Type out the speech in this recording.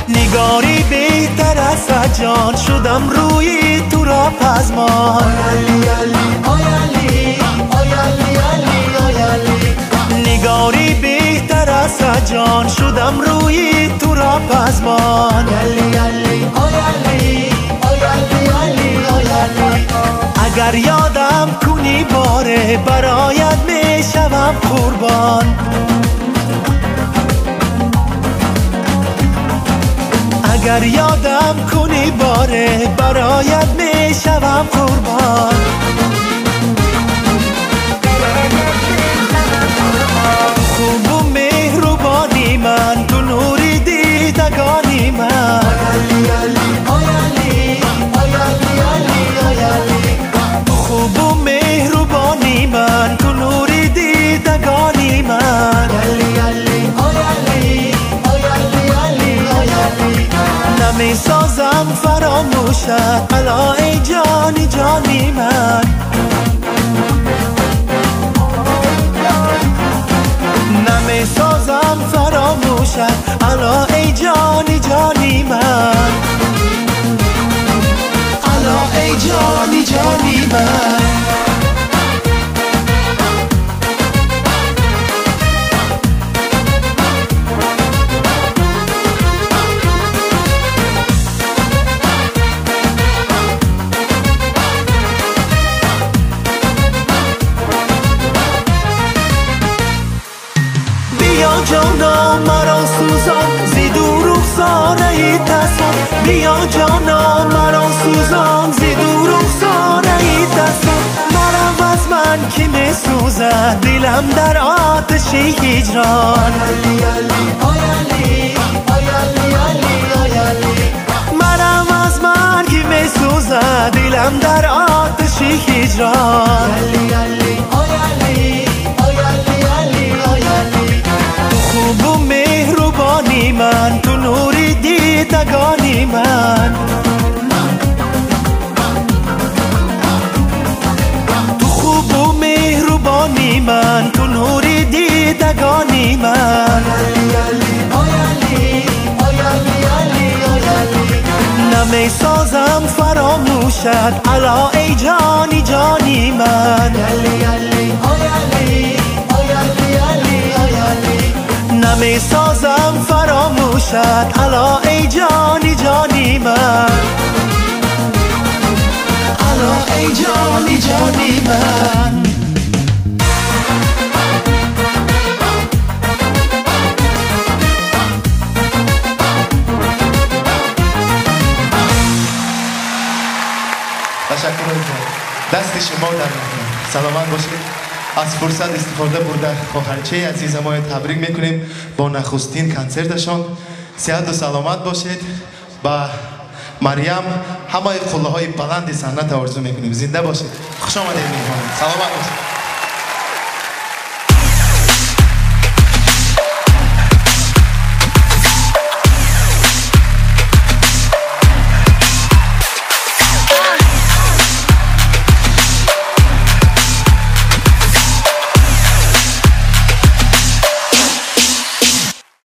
نگاری بهتر از سجان شدم روی تو را پزمان نگاری بهتر از سجان شدم روی تو را پزمان اگر یادم کنی باره برایت می شوم قربان اگر یادم کنی باره برایت می شوم قربان خوب و مهربانی من تو نوری دیدگانی من خوب و مهربانی من تو نوری دیدگانی من نمی سازم فراموشت الا ای جانی جانی من نمی سازم فراموشت الا ای جانی جانی من الا ای جانی جانی من بیا جانا مرا سوزان زی دور رخسانه تصان بیا جانا مرا سوزان زی دور رخسانه تصان مرا از من کی می سوزد دلم در آتش هجران مرا از من کی می سوزد دلم در آتش هجران خوب و مهربانی من تو نوری دیدگانی من تو خوب و مهربانی من تو نوری دیدگانی من نمی سازم فراموشت الا ای جانی جانی من نمی سازم فراموشت الا ای جانی جانی من الا ای جانی جانی من تشکر دست شما در سلامت باشید از فرصت استفاده برده خواهرچه عزیز ما تبریک میکنیم با نخستین کنسرتشان صحت و سلامت باشید با مریم همه قله های بلند صحنت آرزو میکنیم زنده باشید خوش آمدید میکنیم سلامت باشید